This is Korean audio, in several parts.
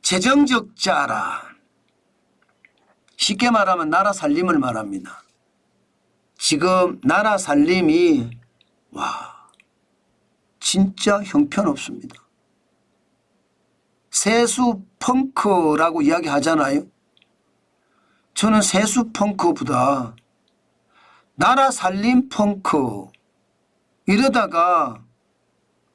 재정적자라. 쉽게 말하면 나라 살림을 말합니다. 지금 나라 살림이 진짜 형편없습니다. 세수 펑크라고 이야기하잖아요. 저는 세수 펑크보다 나라 살림 펑크 이러다가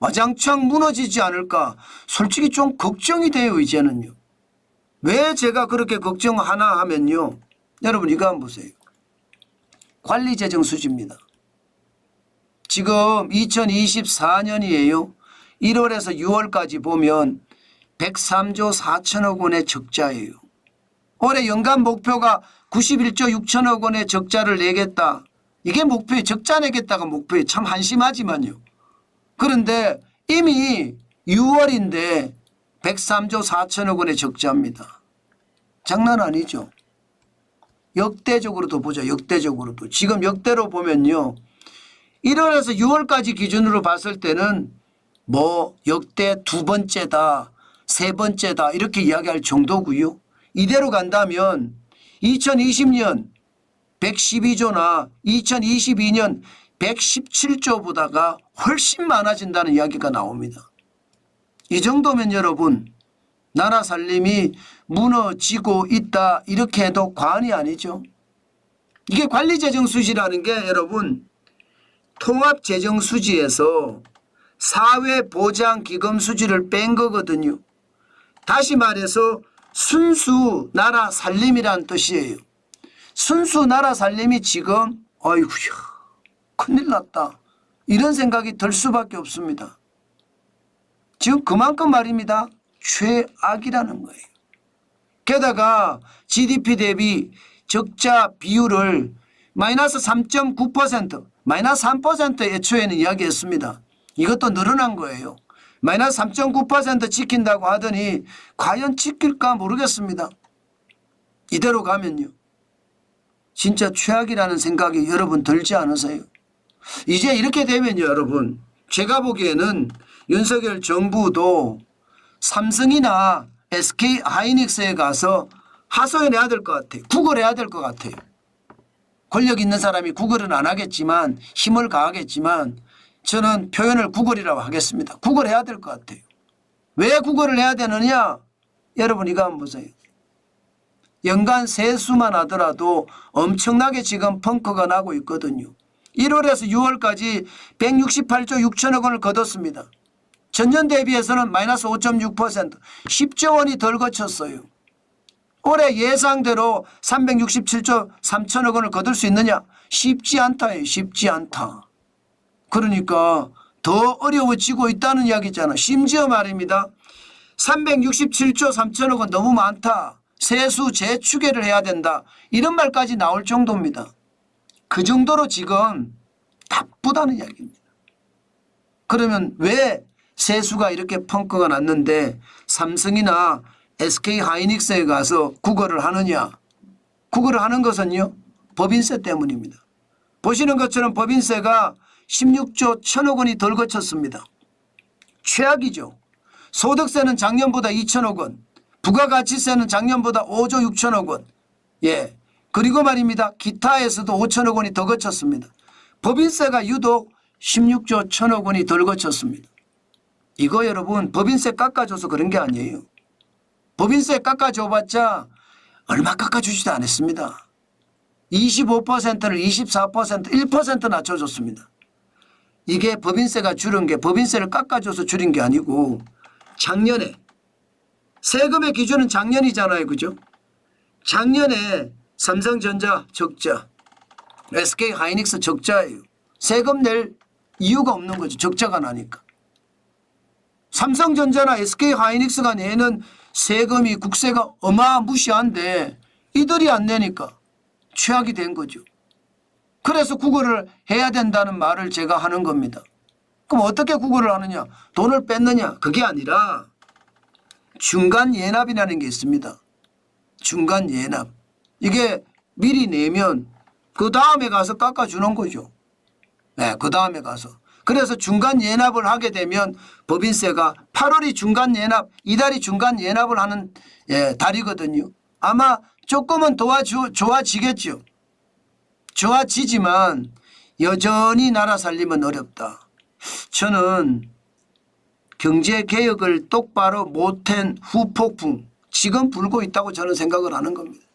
와장창 무너지지 않을까 솔직히 좀 걱정이 돼요. 이제는요. 왜 제가 그렇게 걱정하나 하면요. 여러분 이거 한번 보세요. 관리재정수지입니다. 지금 2024년이에요. 1월에서 6월까지 보면 103조 4천억 원의 적자예요. 올해 연간 목표가 91조 6천억 원의 적자를 내겠다. 이게 목표에 적자 내겠다가 목표에 참 한심하지만요. 그런데 이미 6월인데 103조 4천억 원의 적자입니다. 장난 아니죠. 역대적으로도 보자. 역대적으로도. 지금 역대로 보면요. 1월에서 6월까지 기준으로 봤을 때는 역대 두 번째다. 세 번째다. 이렇게 이야기할 정도고요. 이대로 간다면 2020년 112조나 2022년 117조보다가 훨씬 많아진다는 이야기가 나옵니다. 이 정도면 여러분 나라 살림이 무너지고 있다 이렇게 해도 과언이 아니죠. 이게 관리재정수지라는 게 여러분 통합재정수지에서 사회보장기금수지를 뺀 거거든요. 다시 말해서 순수 나라 살림이란 뜻이에요. 순수 나라 살림이 지금 어이구야 큰일 났다 이런 생각이 들 수밖에 없습니다. 지금 그만큼 말입니다. 최악이라는 거예요. 게다가 GDP 대비 적자 비율을 마이너스 3.9% 마이너스 3% 애초에는 이야기했습니다. 이것도 늘어난 거예요. 마이너스 3.9% 지킨다고 하더니 과연 지킬까 모르겠습니다. 이대로 가면요. 진짜 최악이라는 생각이 여러분 들지 않으세요? 이제 이렇게 되면요 여러분 제가 보기에는 윤석열 정부도 삼성이나 SK 하이닉스에 가서 하소연해야 될 것 같아요. 구걸해야 될 것 같아요. 권력 있는 사람이 구걸은 안 하겠지만 힘을 가하겠지만 저는 표현을 구걸이라고 하겠습니다. 구걸해야 될 것 같아요. 왜 구걸을 해야 되느냐? 여러분 이거 한번 보세요. 연간 세수만 하더라도 엄청나게 지금 펑크가 나고 있거든요. 1월에서 6월까지 168조 6천억 원을 거뒀습니다. 전년 대비해서는 마이너스 5.6% 10조 원이 덜 거쳤어요. 올해 예상대로 367조 3천억 원을 거둘 수 있느냐? 쉽지 않다예요. 쉽지 않다. 그러니까 더 어려워지고 있다는 이야기잖아. 심지어 말입니다. 367조 3천억 원 너무 많다. 세수 재추계를 해야 된다. 이런 말까지 나올 정도입니다. 그 정도로 지금 나쁘다는 이야기입니다. 그러면 왜 세수가 이렇게 펑크가 났는데 삼성이나 SK 하이닉스에 가서 구걸을 하느냐. 구걸을 하는 것은요. 법인세 때문입니다. 보시는 것처럼 법인세가 16조 1천억 원이 덜 거쳤습니다. 최악이죠. 소득세는 작년보다 2천억 원. 부가가치세는 작년보다 5조 6천억 원. 예. 그리고 말입니다. 기타에서도 5천억 원이 더 거쳤습니다. 법인세가 유독 16조 1천억 원이 덜 거쳤습니다. 이거 여러분 법인세 깎아줘서 그런 게 아니에요. 법인세 깎아줘봤자 얼마 깎아주지도 않았습니다. 25%를 24% 1% 낮춰줬습니다. 이게 법인세가 줄은 게 법인세를 깎아줘서 줄인 게 아니고 작년에 세금의 기준은 작년이잖아요. 그죠? 작년에 삼성전자 적자, SK 하이닉스 적자예요. 세금 낼 이유가 없는 거죠. 적자가 나니까. 삼성전자나 SK 하이닉스가 내는 세금이 국세가 어마무시한데 이들이 안 내니까 최악이 된 거죠. 그래서 구걸을 해야 된다는 말을 제가 하는 겁니다. 그럼 어떻게 구걸을 하느냐? 돈을 뺐느냐? 그게 아니라 중간 예납이라는 게 있습니다. 중간 예납. 이게 미리 내면 그 다음에 가서 깎아주는 거죠. 네, 그 다음에 가서. 그래서 중간 연합을 하게 되면 법인세가 8월이 중간 연합, 이달이 중간 연합을 하는 달이거든요. 아마 조금은 좋아지겠죠. 좋아지지만 여전히 나라 살림은 어렵다. 저는 경제개혁을 똑바로 못한 후폭풍 지금 불고 있다고 저는 생각을 하는 겁니다.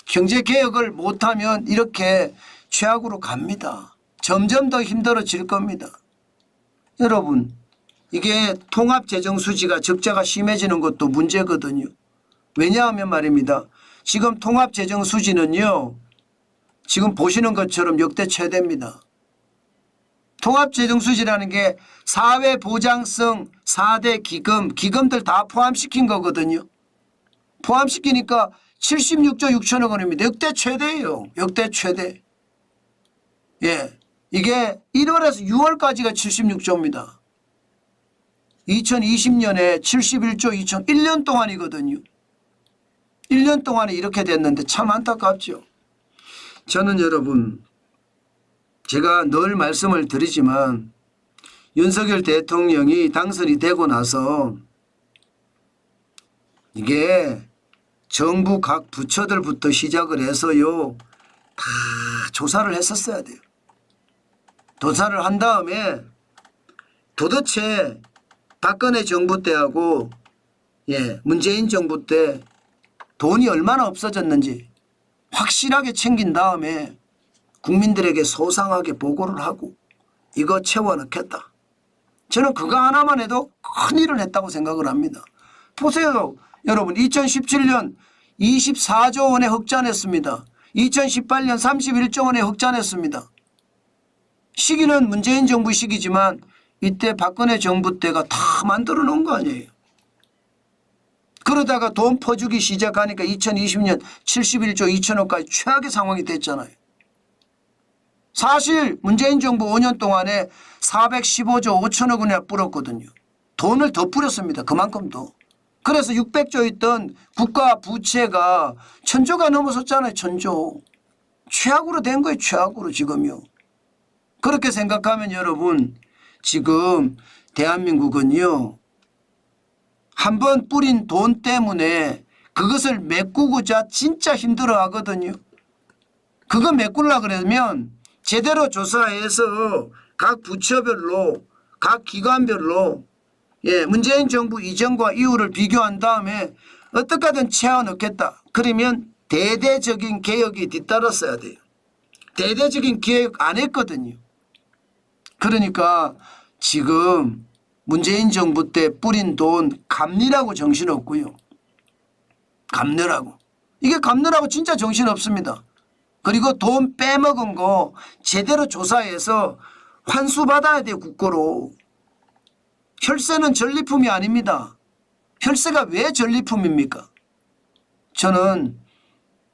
경제개혁을 못하면 이렇게 최악으로 갑니다. 점점 더 힘들어질 겁니다. 여러분, 이게 통합재정수지가 적자가 심해지는 것도 문제거든요. 왜냐하면 말입니다. 지금 통합재정수지는요. 지금 보시는 것처럼 역대 최대입니다. 통합재정수지라는 게 사회보장성 4대 기금들 다 포함시킨 거거든요. 포함시키니까 76조 6천억 원입니다. 역대 최대예요. 역대 최대. 예, 이게 1월에서 6월까지가 76조입니다. 2020년에 71조 2천 1년 동안이거든요. 1년 동안에 이렇게 됐는데 참 안타깝죠. 저는 여러분 제가 늘 말씀을 드리지만 윤석열 대통령이 당선이 되고 나서 이게 정부 각 부처들부터 시작을 해서요 다 조사를 했었어야 돼요. 조사를 한 다음에 도대체 박근혜 정부 때하고 문재인 정부 때 돈이 얼마나 없어졌는지 확실하게 챙긴 다음에 국민들에게 소상하게 보고를 하고 이거 채워넣겠다. 저는 그거 하나만 해도 큰일을 했다고 생각을 합니다. 보세요. 여러분 2017년 24조 원에 흑자냈습니다. 2018년 31조 원에 흑자냈습니다. 시기는 문재인 정부 시기지만 이때 박근혜 정부 때가 다 만들어 놓은 거 아니에요. 그러다가 돈 퍼주기 시작하니까 2020년 71조 2천억까지 최악의 상황이 됐잖아요. 사실 문재인 정부 5년 동안에 415조 5천억 원이나 뿌렸거든요. 돈을 더 뿌렸습니다. 그만큼 더. 그래서 600조 있던 국가 부채가 1000조가 넘어섰잖아요. 1000조. 최악으로 된 거예요. 최악으로 지금요. 그렇게 생각하면 여러분 지금 대한민국은요. 한번 뿌린 돈 때문에 그것을 메꾸고자 진짜 힘들어 하거든요. 그거 메꾸려고 그러면 제대로 조사해서 각 부처별로 각 기관별로 문재인 정부 이전과 이후를 비교한 다음에 어떻게 하든 채워넣겠다. 그러면 대대적인 개혁이 뒤따랐어야 돼요. 대대적인 개혁 안 했거든요. 그러니까 지금 문재인 정부 때 뿌린 돈 갚느라고 정신없고요. 갚느라고. 이게 갚느라고 진짜 정신없습니다. 그리고 돈 빼먹은 거 제대로 조사해서 환수받아야 돼요. 국고로. 혈세는 전리품이 아닙니다. 혈세가 왜 전리품입니까? 저는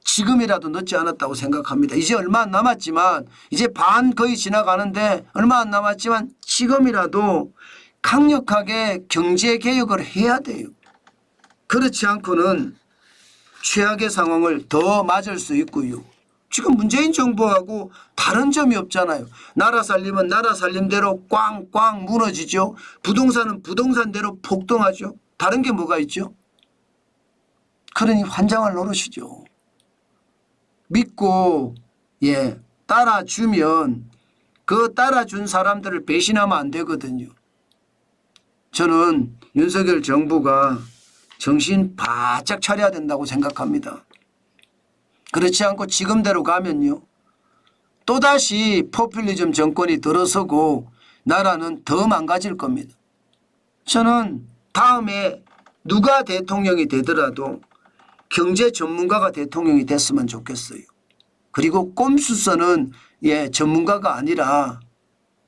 지금이라도 늦지 않았다고 생각합니다. 이제 얼마 안 남았지만 이제 반 거의 지나가는데 얼마 안 남았지만 지금이라도 강력하게 경제개혁을 해야 돼요. 그렇지 않고는 최악의 상황을 더 맞을 수 있고요. 지금 문재인 정부하고 다른 점이 없잖아요. 나라 살림은 나라 살림대로 꽝꽝 무너지죠. 부동산은 부동산대로 폭등하죠. 다른 게 뭐가 있죠? 그러니 환장할 노릇이죠. 믿고 따라주면 그 따라준 사람들을 배신하면 안 되거든요. 저는 윤석열 정부가 정신 바짝 차려야 된다고 생각합니다. 그렇지 않고 지금대로 가면요. 또다시 포퓰리즘 정권이 들어서고 나라는 더 망가질 겁니다. 저는 다음에 누가 대통령이 되더라도 경제 전문가가 대통령이 됐으면 좋겠어요. 그리고 꼼수서는 전문가가 아니라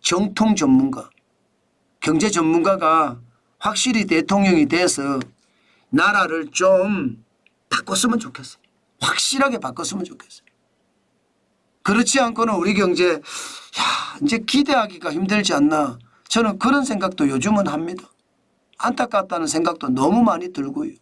정통 전문가. 경제 전문가가 확실히 대통령이 돼서 나라를 좀 바꿨으면 좋겠어요. 확실하게 바꿨으면 좋겠어요. 그렇지 않고는 우리 경제 이제 기대하기가 힘들지 않나. 저는 그런 생각도 요즘은 합니다. 안타깝다는 생각도 너무 많이 들고요.